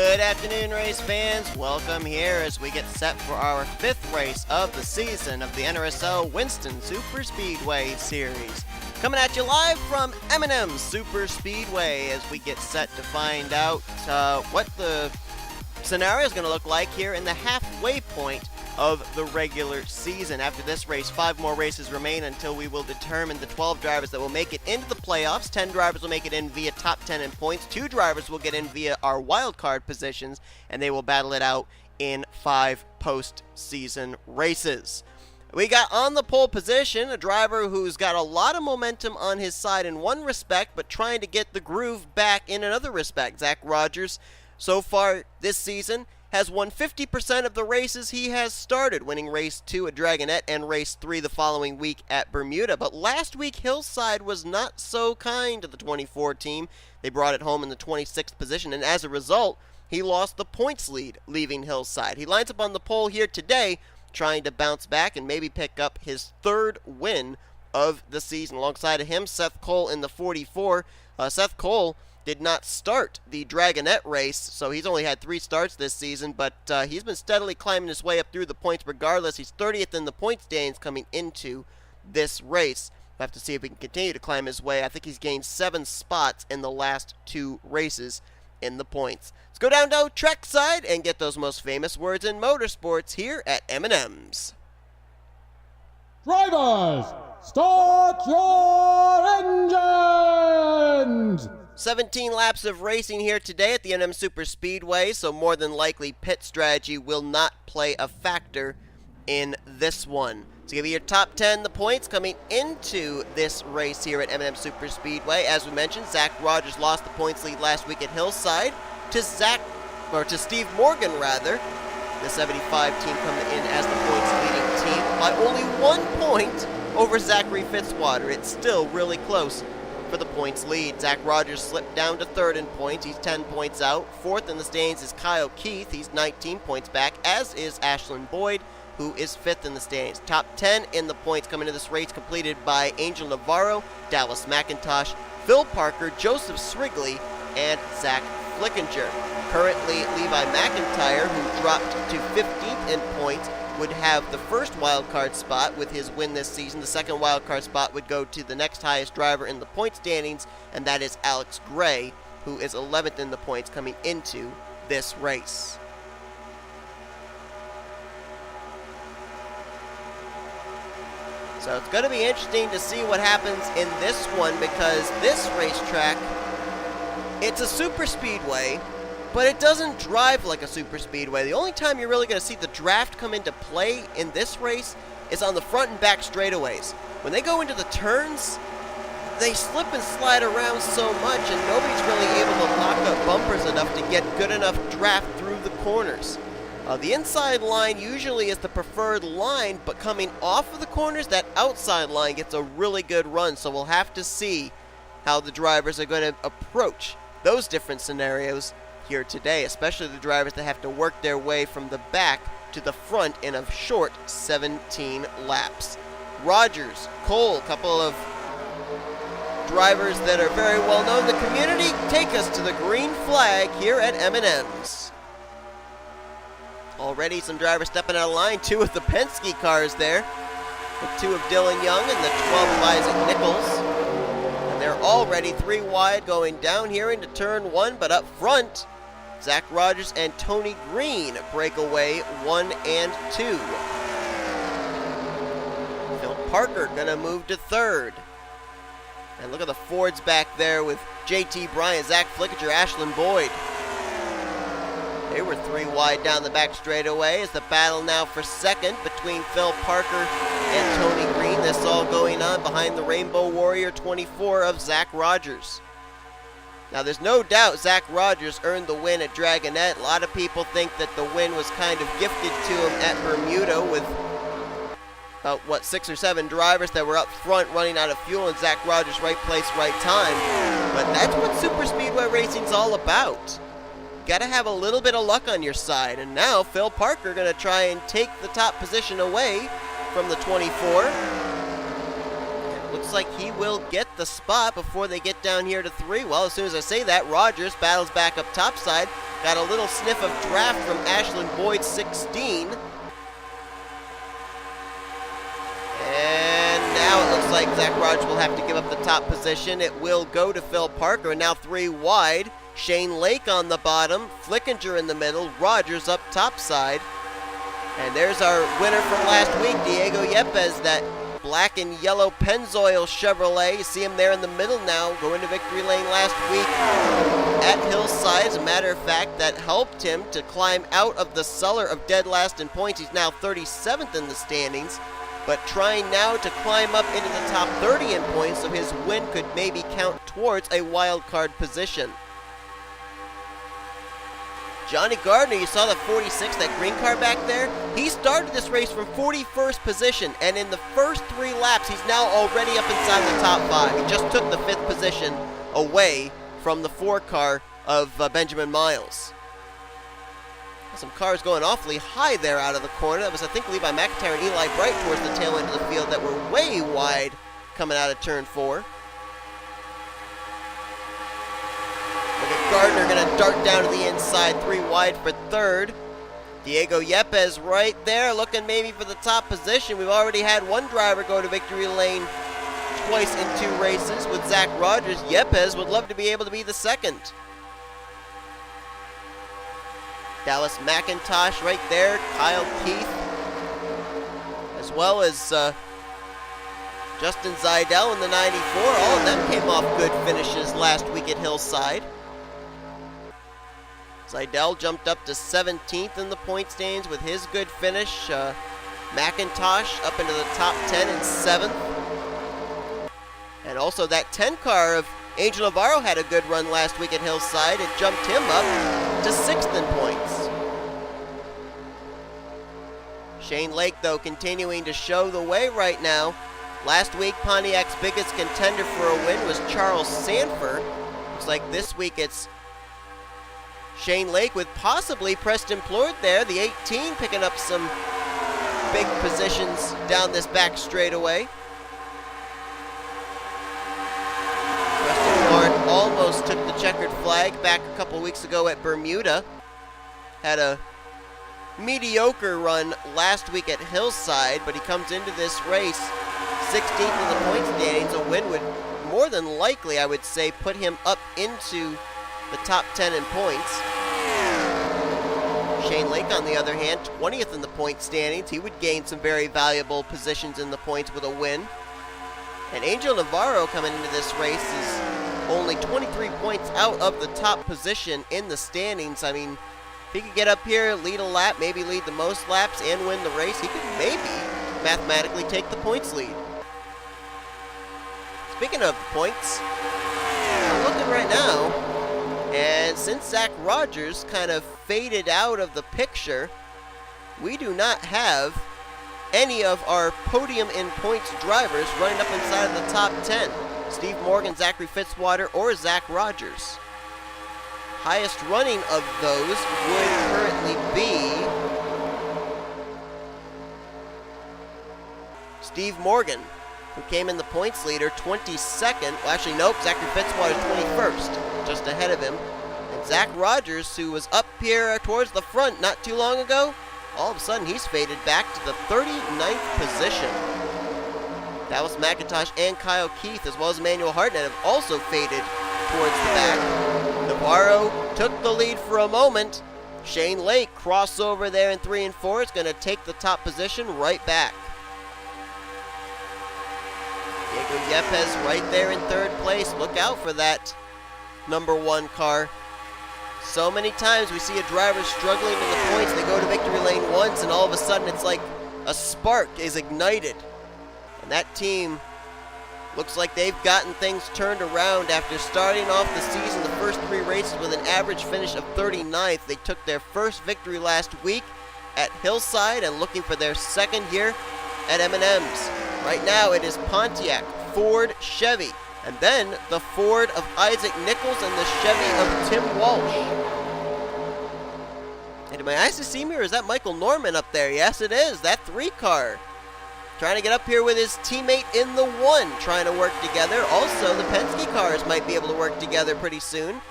Good afternoon, race fans. Welcome here as we get set for our fifth race of the season of the NRSL Winston SuperSpeedway Series. Coming at you live from M&Ms SuperSpeedway as we get set to find out what the scenario is going to look like here in the halfway point of the regular season. After this race, 5 more races remain until we will determine the 12 drivers that will make it into the playoffs. 10 drivers will make it in via top 10 in points. 2 drivers will get in via our wildcard positions, and they will battle it out in 5 postseason races. We got on the pole position a driver who's got a lot of momentum on his side in one respect, but trying to get the groove back in another respect. Zach Rogers, so far this season, has won 50% of the races he has started, winning race 2 at Dragonette and race 3 the following week at Bermuda. But last week, Hillside was not so kind to the 24 team. They brought it home in the 26th position, and as a result, he lost the points lead, leaving Hillside. He lines up on the pole here today, trying to bounce back and maybe pick up his 3rd win of the season. Alongside of him, Seth Cole in the 44. Seth Cole did not start the Dragonette race, so he's only had 3 starts this season, but he's been steadily climbing his way up through the points regardless. He's 30th in the points standings coming into this race. We'll have to see if he can continue to climb his way. I think he's gained 7 spots in the last 2 races in the points. Let's go down to trackside and get those most famous words in motorsports here at M&Ms. Drivers, start your engines! 17 laps of racing here today at the M&Ms SuperSpeedway, so more than likely pit strategy will not play a factor in this one. To give you your top 10, the points coming into this race here at M&Ms SuperSpeedway. As we mentioned, Zach Rogers lost the points lead last week at Hillside to Steve Morgan, rather. The 75 team coming in as the points leading team by only 1 point over Zachary Fitzwater. It's still really close for the points lead. Zach Rogers slipped down to 3rd in points. He's 10 points out. 4th in the standings is Kyle Keith. He's 19 points back, as is Ashlyn Boyd, who is 5th in the standings. Top 10 in the points coming into this race completed by Angel Navarro, Dallas McIntosh, Phil Parker, Joseph Srigley, and Zach Flickinger. Currently, Levi McIntyre, who dropped to 15th in points, would have the first wildcard spot with his win this season. The second wildcard spot would go to the next highest driver in the point standings, and that is Alex Gray, who is 11th in the points coming into this race. So it's going to be interesting to see what happens in this one, because this racetrack, it's a super speedway, but it doesn't drive like a super speedway. The only time you're really going to see the draft come into play in this race is on the front and back straightaways. When they go into the turns, they slip and slide around so much, and nobody's really able to lock up bumpers enough to get good enough draft through the corners. The inside line usually is the preferred line, but coming off of the corners, that outside line gets a really good run, so we'll have to see how the drivers are going to approach those different scenarios here today, especially the drivers that have to work their way from the back to the front in a short 17 laps. Rogers, Cole, a couple of drivers that are very well known in the community, take us to the green flag here at M&Ms. Already some drivers stepping out of line, 2 of the Penske cars there, the 2 of Dylan Young and the 12 of Isaac Nicholls. And they're already 3 wide going down here into turn 1, but up front, Zach Rogers and Tony Green break away 1 and 2. Phil Parker gonna move to 3rd. And look at the Fords back there with J Bryant, Zach Flickinger, Ashlyn Boyd. They were 3 wide down the back straightaway as the battle now for 2nd between Phil Parker and Tony Green. This all going on behind the Rainbow Warrior 24 of Zach Rogers. Now, there's no doubt Zach Rogers earned the win at Dragonette. A lot of people think that the win was kind of gifted to him at Bermuda with about, 6 or 7 drivers that were up front running out of fuel, and Zach Rogers right place, right time. But that's what super speedway racing's all about. Got to have a little bit of luck on your side. And now Phil Parker going to try and take the top position away from the 24. Looks like he will get the spot before they get down here to 3. Well, as soon as I say that, Rogers battles back up topside, Got a little sniff of draft from Ashlyn Boyd, 16. And now it looks like Zach Rogers will have to give up the top position. It will go to Phil Parker, and now 3 wide. Shane Lake on the bottom, Flickinger in the middle, Rogers up top side. And there's our winner from last week, Diego Yepez, that black and yellow Pennzoil Chevrolet. You see him there in the middle now, going to victory lane last week at Hillside. As a matter of fact, that helped him to climb out of the cellar of dead last in points. He's now 37th in the standings, but trying now to climb up into the top 30 in points, so his win could maybe count towards a wild card position. Johnny Gardner, you saw the 46, that green car back there? He started this race from 41st position, and in the first 3 laps, he's now already up inside the top 5. He just took the 5th position away from the 4 car of Benjamin Miles. Some cars going awfully high there out of the corner. That was, I think, Levi McIntyre and Eli Bright towards the tail end of the field that were way wide coming out of turn 4. Gardner going to dart down to the inside, 3 wide for 3rd. Diego Yepez right there, looking maybe for the top position. We've already had 1 driver go to victory lane twice in 2 races with Zach Rogers. Yepez would love to be able to be the 2nd. Dallas McIntosh right there, Kyle Keith, as well as Justin Zajdel in the 94. All of them came off good finishes last week at Hillside. Zajdel jumped up to 17th in the point standings with his good finish. McIntosh up into the top 10 in 7th. And also that 10 car of Angel Navarro had a good run last week at Hillside. It jumped him up to 6th in points. Shane Lake, though, continuing to show the way right now. Last week, Pontiac's biggest contender for a win was Charles Sandfer. Looks like this week it's Shane Lake with possibly Preston Plourd there, the 18, picking up some big positions down this back straightaway. Preston Plourd almost took the checkered flag back a couple weeks ago at Bermuda. Had a mediocre run last week at Hillside, but he comes into this race 16th in the point standings. A win would more than likely, I would say, put him up into the top 10 in points. Shane Lake, on the other hand, 20th in the point standings. He would gain some very valuable positions in the points with a win. And Angel Navarro coming into this race is only 23 points out of the top position in the standings. I mean, if he could get up here, lead a lap, maybe lead the most laps, and win the race, he could maybe mathematically take the points lead. Speaking of points, I'm looking right now, and since Zach Rogers kind of faded out of the picture, we do not have any of our podium in points drivers running up inside of the top 10. Steve Morgan, Zachary Fitzwater, or Zach Rogers. Highest running of those would currently be Steve Morgan, who came in the points leader 22nd. Well, actually, nope, Zachary Fitzwater 21st, just ahead of him. And Zach Rogers, who was up here towards the front not too long ago, all of a sudden he's faded back to the 39th position. Dallas McIntosh and Kyle Keith, as well as Emmanuel Hartnett, have also faded towards the back. Navarro took the lead for a moment. Shane Lake, crossover there in 3 and 4, is going to take the top position right back. Diego Yepez right there in 3rd place. Look out for that number 1 car. So many times we see a driver struggling in the points. They go to victory lane once, and all of a sudden it's like a spark is ignited. And that team looks like they've gotten things turned around after starting off the season, the first 3 races with an average finish of 39th. They took their first victory last week at Hillside and looking for their 2nd here at M&Ms. Right now it is Pontiac, Ford, Chevy, and then the Ford of Isaac Nicholls and the Chevy of Tim Walsh. And am I eyes to see me, or is that Michael Norman up there? Yes, it is. That 3 car. Trying to get up here with his teammate in the 1, trying to work together. Also, the Penske cars might be able to work together pretty soon.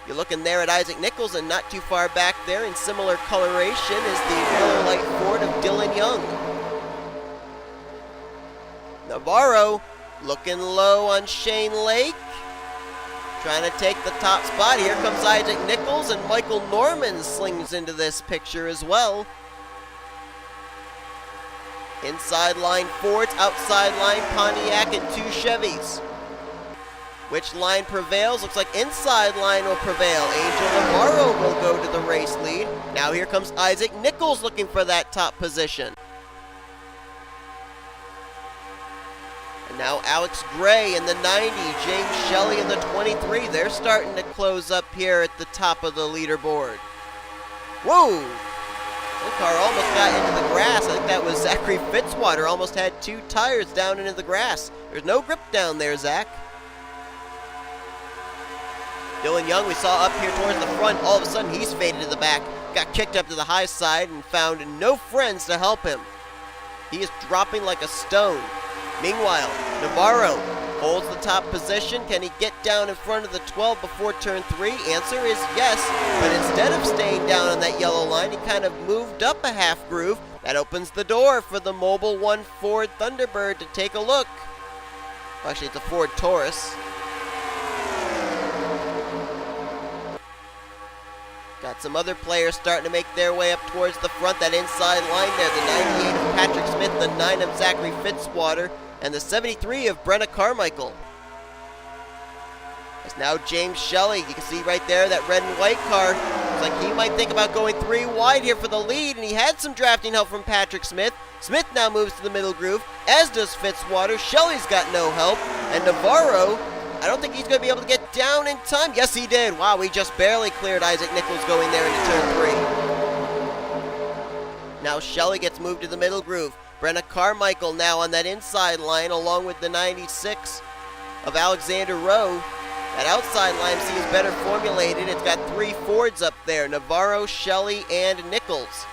You're looking there at I Nicholls, and not too far back there in similar coloration is the Miller Lite Ford of Dylan Young. Navarro looking low on Shane Lake. Trying to take the top spot. Here comes I Nicholls, and Michael Norman slings into this picture as well. Inside line Fords, outside line Pontiac and 2 Chevys. Which line prevails? Looks like inside line will prevail. Angel Navarro will go to the race lead. Now here comes I Nicholls looking for that top position. And now Alex Gray in the 90, James Shelly in the 23. They're starting to close up here at the top of the leaderboard. Whoa! One car almost got into the grass. I think that was Zachary Fitzwater. Almost had 2 tires down into the grass. There's no grip down there, Zach. Dylan Young, we saw up here towards the front. All of a sudden, he's faded to the back. Got kicked up to the high side and found no friends to help him. He is dropping like a stone. Meanwhile, Navarro holds the top position. Can he get down in front of the 12 before turn 3? Answer is yes, but instead of staying down on that yellow line, he kind of moved up a half groove. That opens the door for the Mobil 1 Ford Thunderbird to take a look. Well, actually, it's a Ford Taurus. Got some other players starting to make their way up towards the front. That inside line there, the 98 of Patrick Smith, the 9 of Zachary Fitzwater, and the 73 of Brenna Carmichael. It's now James Shelly. You can see right there that red and white car. Looks like he might think about going 3 wide here for the lead, and he had some drafting help from Patrick Smith. Smith now moves to the middle groove, as does Fitzwater. Shelly's got no help, and Navarro, I don't think he's going to be able to get down in time. Yes, he did. Wow, we just barely cleared I Nicholls going there into turn 3. Now Shelly gets moved to the middle groove. Brenna Carmichael now on that inside line, along with the 96 of Alexander Rowe. That outside line seems better formulated. It's got 3 Fords up there, Navarro, Shelly, and Nicholls.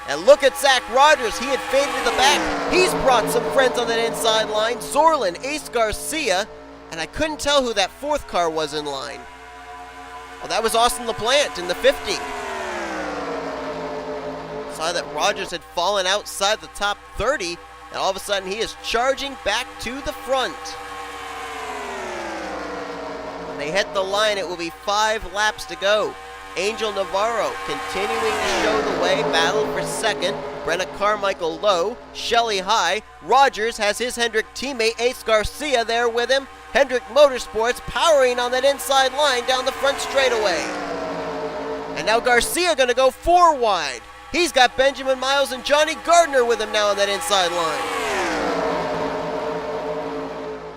And look at Zach Rogers. He had faded to the back. He's brought some friends on that inside line. Zoerlein, Ace Garcia, and I couldn't tell who that 4th car was in line. Well, that was Austin LaPlante in the 50. Saw that Rogers had fallen outside the top 30, and all of a sudden he is charging back to the front. When they hit the line, it will be 5 laps to go. Angel Navarro continuing to show the way, battle for second. Brenna Carmichael low, Shelly high. Rogers has his Hendrick teammate Ace Garcia there with him. Hendrick Motorsports powering on that inside line down the front straightaway. And now Garcia going to go 4 wide. He's got Benjamin Miles and Johnny Gardner with him now on that inside line.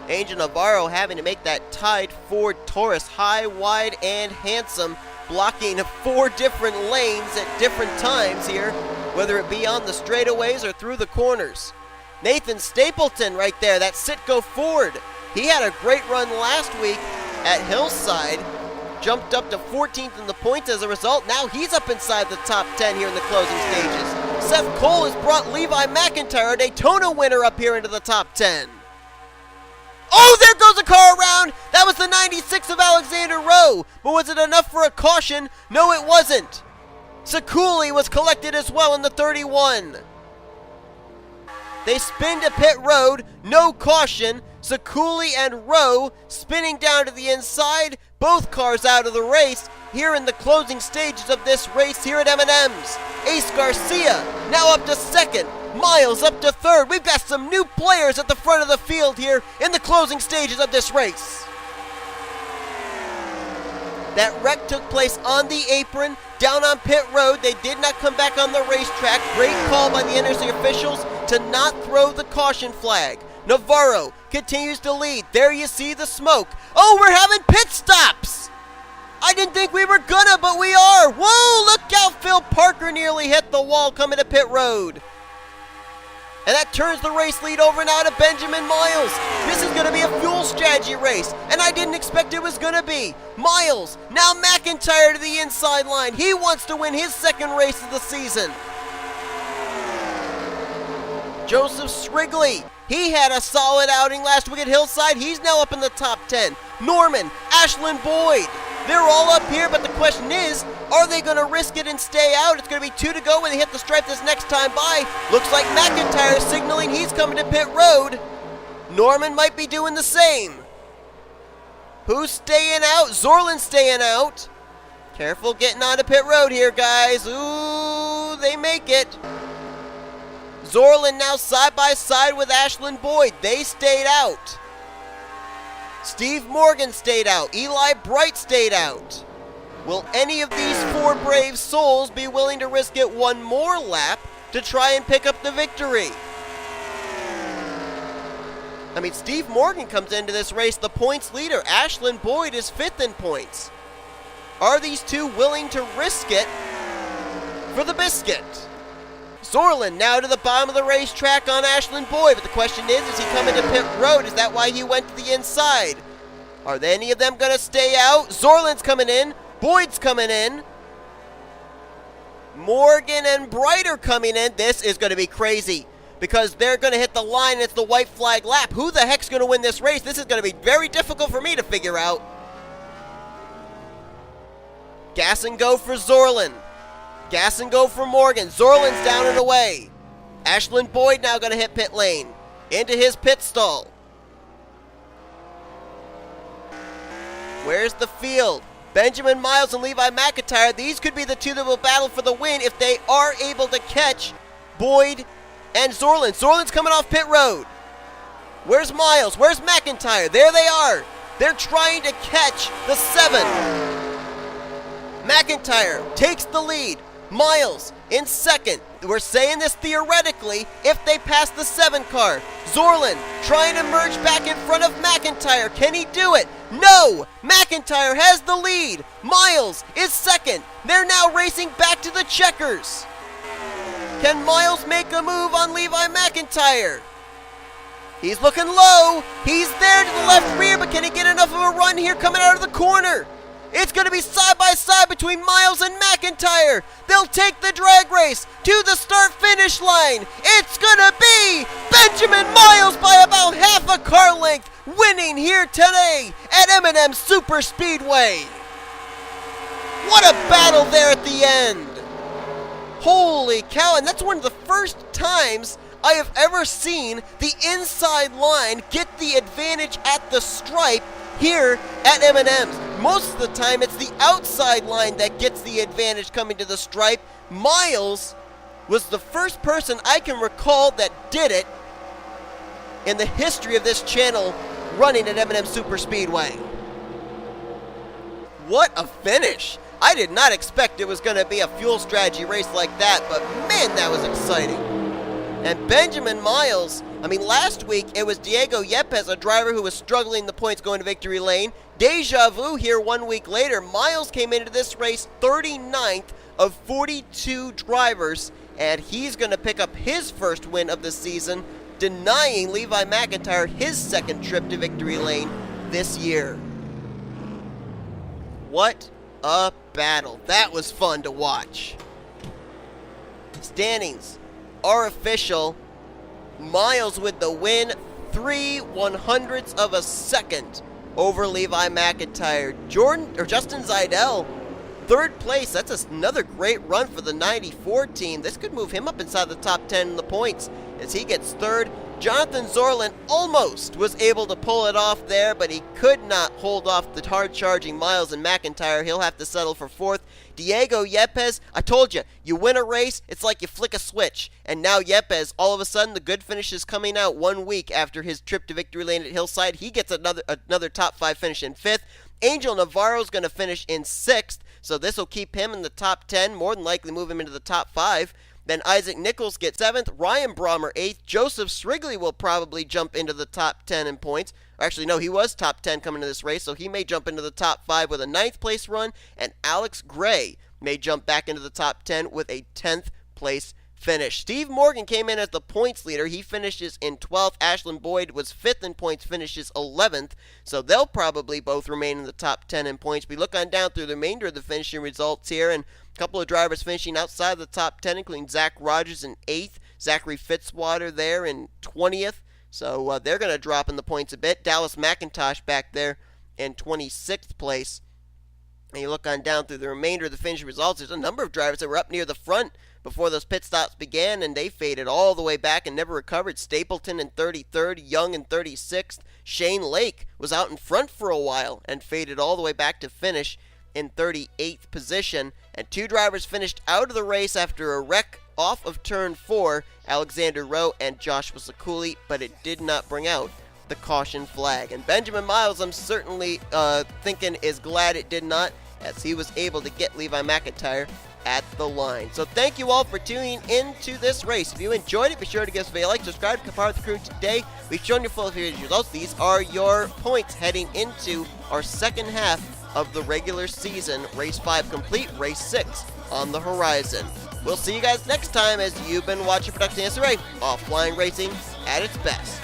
Angel Navarro having to make that tied Ford Taurus high, wide, and handsome, blocking 4 different lanes at different times here, whether it be on the straightaways or through the corners. Nathan Stapleton right there, that Citgo Ford. He had a great run last week at Hillside, jumped up to 14th in the points as a result. Now he's up inside the top 10 here in the closing stages. Seth Cole has brought Levi McIntyre, a Daytona winner, up here into the top 10. Oh, there goes a car around! That was the 96 of Alexander Rowe. But was it enough for a caution? No, it wasn't. Ciculli was collected as well in the 31. They spin to pit road, no caution. Ciculli and Rowe spinning down to the inside. Both cars out of the race here in the closing stages of this race here at M&Ms. Ace Garcia now up to second. Miles up to third. We've got some new players at the front of the field here in the closing stages of this race. That wreck took place on the apron, down on pit road. They did not come back on the racetrack. Great call by the NRSL officials to not throw the caution flag. Navarro continues to lead. There you see the smoke. Oh, we're having pit stops! I didn't think we were gonna, but we are. Whoa, look out, Phil Parker nearly hit the wall coming to pit road. And that turns the race lead over now to Benjamin Miles. This is going to be a fuel strategy race, and I didn't expect it was going to be. Miles, now McIntyre to the inside line. He wants to win his second race of the season. Joseph Srigley, he had a solid outing last week at Hillside. He's now up in the top 10. Norman, Ashland Boyd, They're all up here, but the question is, are they going to risk it and stay out? It's going to be 2 to go when they hit the stripe this next time by. Looks like McIntyre is signaling he's coming to pit road. Norman might be doing the same. Who's staying out? Zoerlein staying out. Careful getting onto pit road here, guys. Ooh, they make it. Zoerlein now side by side with Ashlyn Boyd. They stayed out. Steve Morgan stayed out. Eli Bright stayed out. Will any of these 4 brave souls be willing to risk it one more lap to try and pick up the victory? I mean, Steve Morgan comes into this race the points leader. Ashlyn Boyd is 5th in points. Are these two willing to risk it for the biscuit? Zoerlein now to the bottom of the racetrack on Ashlyn Boyd, but the question is he coming to pit road? Is that why he went to the inside? Are any of them going to stay out? Zoerlein's coming in. Boyd's coming in. Morgan and Bright are coming in. This is going to be crazy because they're going to hit the line. It's the white flag lap. Who the heck's going to win this race? This is going to be very difficult for me to figure out. Gas and go for Zoerlein. Gas and go for Morgan. Zoerlein's down and away. Ashlyn Boyd now going to hit pit lane. Into his pit stall. Where's the field? Benjamin Miles and Levi McIntyre. These could be the two that will battle for the win if they are able to catch Boyd and Zoerlein. Zoerlein's coming off pit road. Where's Miles? Where's McIntyre? There they are. They're trying to catch the 7. McIntyre takes the lead. Miles in 2nd. We're saying this theoretically if they pass the 7 car. Zoerlein trying to merge back in front of McIntyre. Can he do it? No! McIntyre has the lead. Miles is 2nd. They're now racing back to the checkers. Can Miles make a move on Levi McIntyre? He's looking low. He's there to the left rear, but can he get enough of a run here coming out of the corner? It's going to be side by side between Miles and McIntyre. They'll take the drag race to the start-finish line. It's going to be Benjamin Miles by about half a car length, winning here today at M&Ms SuperSpeedway. What a battle there at the end. Holy cow, and that's one of the first times I have ever seen the inside line get the advantage at the stripe here at M&Ms. Most of the time, it's the outside line that gets the advantage coming to the stripe. Miles was the first person I can recall that did it in the history of this channel running at M&Ms SuperSpeedway. What a finish! I did not expect it was going to be a fuel strategy race like that, but man, that was exciting. And Benjamin Miles, I mean, last week it was Diego Yepez, a driver who was struggling the points going to victory lane. Deja vu here 1 week later. Miles came into this race 39th of 42 drivers, and he's going to pick up his first win of the season, denying Levi McIntyre his 2nd trip to victory lane this year. What a battle. That was fun to watch. Standings are official. Miles with the win, 3/100ths of a second over Levi McIntyre. Justin Zajdel, 3rd place. That's another great run for the 94 team. This could move him up inside the top 10 in the points as he gets 3rd. Jonathan Zoerlein almost was able to pull it off there, but he could not hold off the hard-charging Miles and McIntyre. He'll have to settle for 4th. Diego Yepez, I told you, you win a race, it's like you flick a switch. And now Yepez, all of a sudden, the good finish is coming out 1 week after his trip to victory lane at Hillside. He gets another top 5 finish in 5th. Angel Navarro's going to finish in 6th, so this will keep him in the top 10, more than likely move him into the top 5. Then Isaac Nicholls gets 7th, Ryan Brommer 8th, Joseph Srigley will probably jump into the top 10 in points. Actually, no, he was top 10 coming into this race, so he may jump into the top 5 with a 9th place run, and Alex Gray may jump back into the top 10 with a 10th place finish. Steve Morgan came in as the points leader. He finishes in 12th. Ashlyn Boyd was 5th in points, finishes 11th, so they'll probably both remain in the top 10 in points. We look on down through the remainder of the finishing results here, and a couple of drivers finishing outside of the top 10, including Zach Rogers in 8th, Zachary Fitzwater there in 20th. So they're going to drop in the points a bit. Dallas McIntosh back there in 26th place. And you look on down through the remainder of the finish results, there's a number of drivers that were up near the front before those pit stops began, and they faded all the way back and never recovered. Stapleton in 33rd, Young in 36th. Shane Lake was out in front for a while and faded all the way back to finish in 38th position. And 2 drivers finished out of the race after a wreck off of turn 4, Alexander Rowe and Joshua Ciculli, but it did not bring out the caution flag. And Benjamin Miles, I'm certainly thinking, is glad it did not, as he was able to get Levi McIntyre at the line. So thank you all for tuning into this race. If you enjoyed it, be sure to give us a like, subscribe, become part of the crew today. We've shown you full of results. These are your points heading into our second half of the regular season. Race 5 complete, race 6 on the horizon. We'll see you guys next time, as you've been watching Production SRA, offline racing at its best.